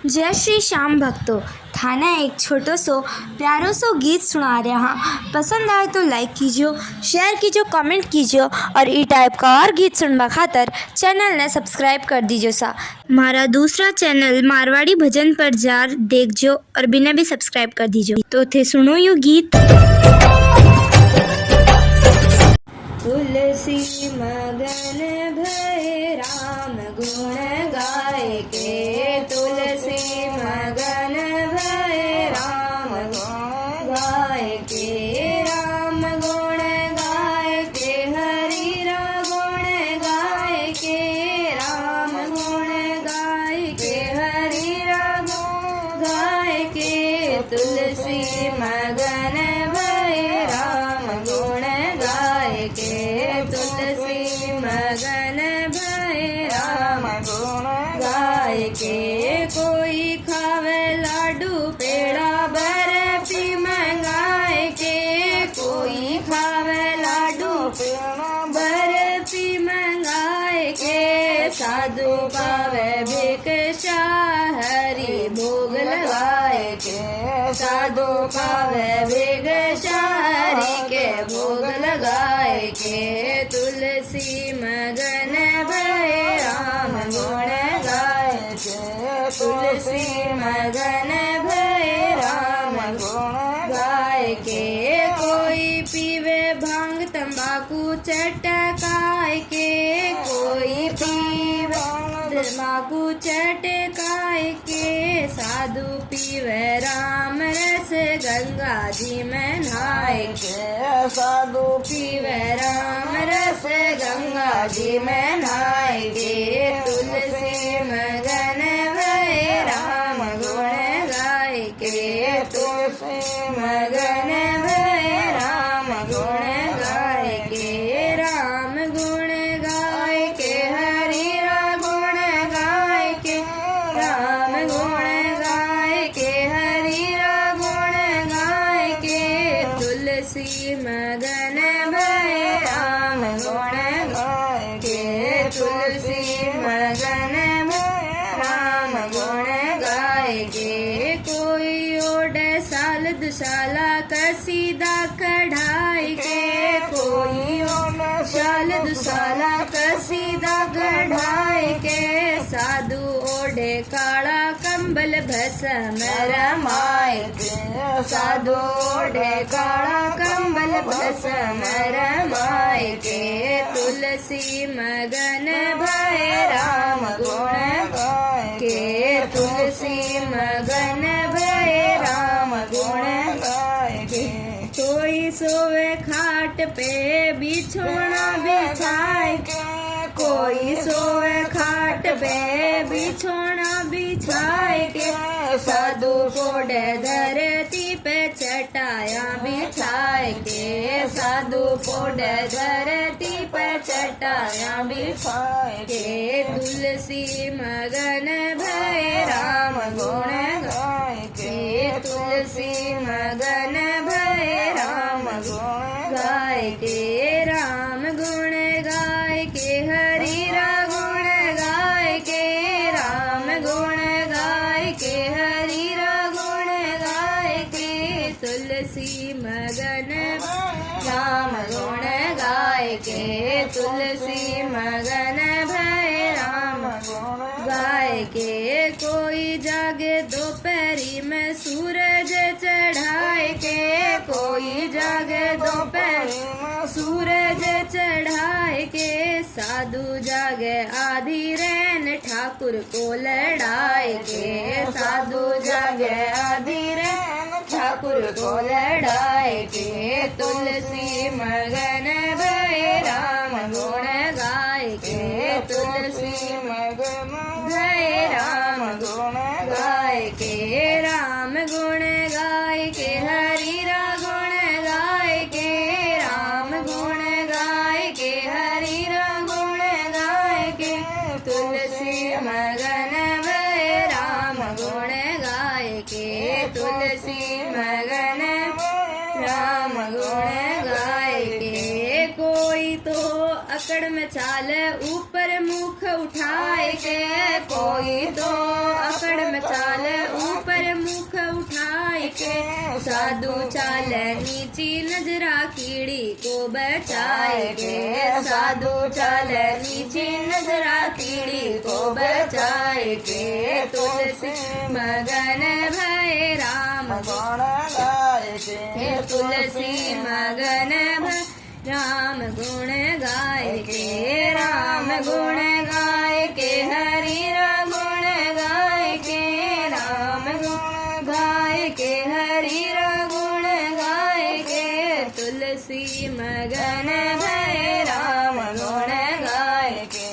जय श्री श्याम भक्तों, थाना एक छोटो सो प्यारो सो गीत सुना रहे हाँ। पसंद आए तो लाइक कीजिए, शेयर कीजिए, कमेंट कीजिए और ई टाइप का और गीत सुनवा खातर चैनल ने सब्सक्राइब कर दीजिए सा। हमारा दूसरा चैनल मारवाड़ी भजन पर जार देखजो और बिना भी सब्सक्राइब कर दीजिए। तो थे सुनो यू गीत। तुलसी मगन भय राम गुण गाय के, तुलसी मगन भय राम गुण गाय के, राम गुण गाय के, हरि गुण गाय के, राम गुण गाय के, हरि गुण गाय के, तुलसी मगन भय राम गुण गाय के, तुलसी मगन भय राम गुण गाय के। कोई खावे लाडू पेड़ा बर्फी मंगाए के, कोई खावे लाडू पेड़ा बर्फी मंगाए के, साधु पावे भिक्षा हरि भोग लगाए के, साधु पावे भिक्षा हरि के भोग लगाए के, तुलसी मगन भय राम गुण गाय के, तुलसी मगन भय राम गुण गाय के। कोई पीवे भांग तंबाकू चटकाए के, कोई पीवे तंबाकू चटकाए के, साधु पीवे राम रस गंगा जी में नहाए के, साधु पीवे राम रस गंगा जी में नहाए के, तुलसी मगन भय राम गुण गाय के, तुलसी मगन भय राम गुण गाय के, राम गुण गाय के, हरि गुण गाय के, राम गुण गाय के, हरि गुण गाय के, तुलसी मगन भय राम गुण गाय के, तुलसी मगन भय राम गुण गाय के। कोई ओढ़े साल दुशाला कसीदा कढ़ाई के, कोई ओढ़े साल दुशाला कसीदा कढ़ाई के, साधु ओढ़े काला कंबल भस्म रमाए के, साधु ओढ़े काला कंबल भस्म रमाए के, तुलसी मगन भय राम गुण गाय के, तुलसी मगन भय राम गुण गाय के। कोई सोवे खाट पे बिछोना बिछाए के, कोई सोवे खाट पे बिछोना बिछाए के, साधु कोडे धरती पे चटाया बिछाए के, साधु कोडे धरती पे चटाया बिछाए के, तुलसी मगन भय राम गुण गाय के, तुलसी मगन भय राम गुण गाय के, राम गुण गाय के, हरि गुण गाय के, राम गुण गाय के, हरि गुण गाय के, तुलसी मगन राम गुण गाय के, तुलसी मगन भय राम गुण गाय के। कोई जागे दोपहरी में सूरज चढ़ाए के, कोई जागे दोपहरी में सूरज चढ़ाए के, साधु जागे आधी रैन ठाकुर को लड़ाए के, साधु जागे आधी रैन ठाकुर को लड़ाए के, तुलसी मगन भय राम गुण गाय के, तुलसी मगन भय राम गुण गाय के, राम गुण गाय के, हरि गुण गाय के, राम गुण गाय के, हरि गुण गाय के, तुलसी मगन भय राम गुण गाय के, तुलसी मगन राम गुण गाय के। कोई तो अकड़ में चाल ऊपर मुख उठाए के, कोई तो अकड़ में चाल के, साधु चाले नीची नजरा कीड़ी को बचाए के, साधु चाले नीची नजरा कीड़ी को बचाए के, तुलसी मगन भय राम गुण गाय के, तुलसी मगन भय राम गुण गाय के, राम गुण गाय के, हरि गुण गाय के, राम गुण गाय के, हरि गुण गाय के, तुलसी मगन भय राम गुण गाय के,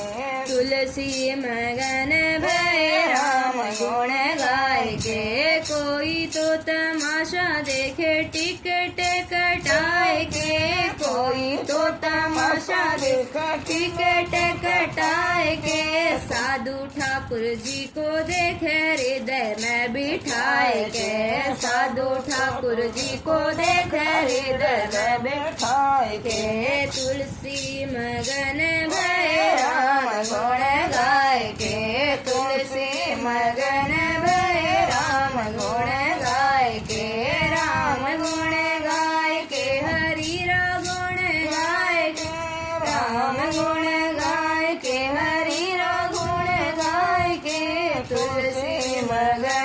तुलसी मगन भय राम गुण गाय के, कोई तो तमाशा देखे टिकट कटाए के, कोई तो तमाशा देखा टिकट कटाए के, साधु ठाकुर जी को देखे हृदय में बिठाए के, साधु ठाकुर जी को देखे हृदय में बैठाए के, के, तुलसी मगन भय राम गुण गाय के, तुलसी मगन भय राम गुण गाय के, राम गुण गाय के, हरि गुण गाय के, राम गुण गाय के, हरि गुण गाय के, तुलसी मगन